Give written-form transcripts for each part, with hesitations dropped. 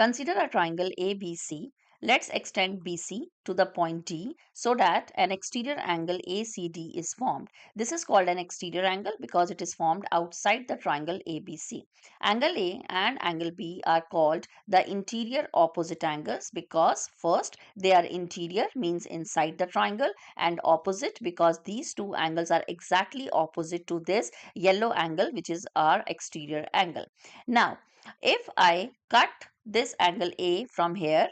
Consider a triangle ABC. Let's extend BC to the point D so that an exterior angle ACD is formed. This is called an exterior angle because it is formed outside the triangle ABC. Angle A and angle B are called the interior opposite angles because first they are interior, means inside the triangle, and opposite because these two angles are exactly opposite to this yellow angle, which is our exterior angle. Now, if I cut this angle A from here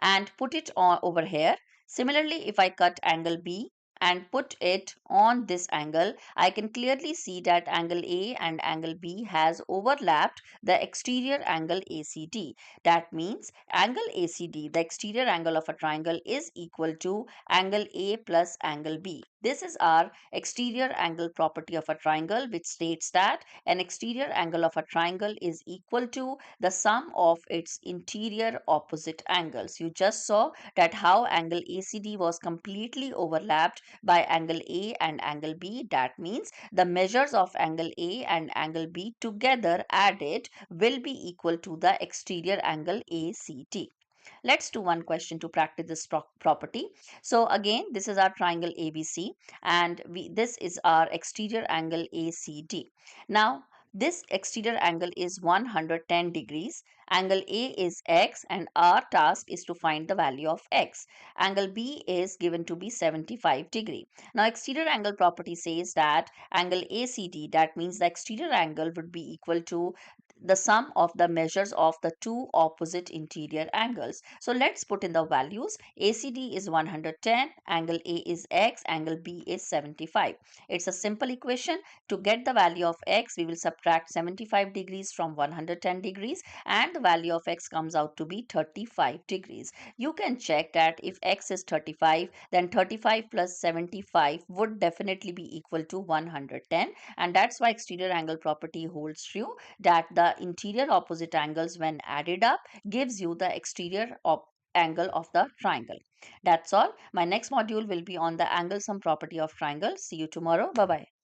and put it on over here. Similarly, if I cut angle B and put it on this angle, I can clearly see that angle A and angle B has overlapped the exterior angle ACD. That means angle ACD, the exterior angle of a triangle, is equal to angle A plus angle B. This is our exterior angle property of a triangle, which states that an exterior angle of a triangle is equal to the sum of its interior opposite angles. You just saw that how angle ACD was completely overlapped by angle A and angle B. That means the measures of angle A and angle B together added will be equal to the exterior angle ACD. Let's do one question to practice this property. So again, this is our triangle ABC and this is our exterior angle ACD. Now, this exterior angle is 110 degrees. Angle A is x and our task is to find the value of x. Angle B is given to be 75 degree. Now, exterior angle property says that angle ACD, that means the exterior angle would be equal to the sum of the measures of the two opposite interior angles. So let's put in the values. ACD is 110, angle A is x, angle B is 75. It's a simple equation. To get the value of x, we will subtract 75 degrees from 110 degrees and the value of x comes out to be 35 degrees. You can check that if x is 35, then 35 plus 75 would definitely be equal to 110, and that's why exterior angle property holds true, that the interior opposite angles when added up gives you the exterior angle of the triangle. That's all. My next module will be on the angle sum property of triangle. See you tomorrow. Bye bye.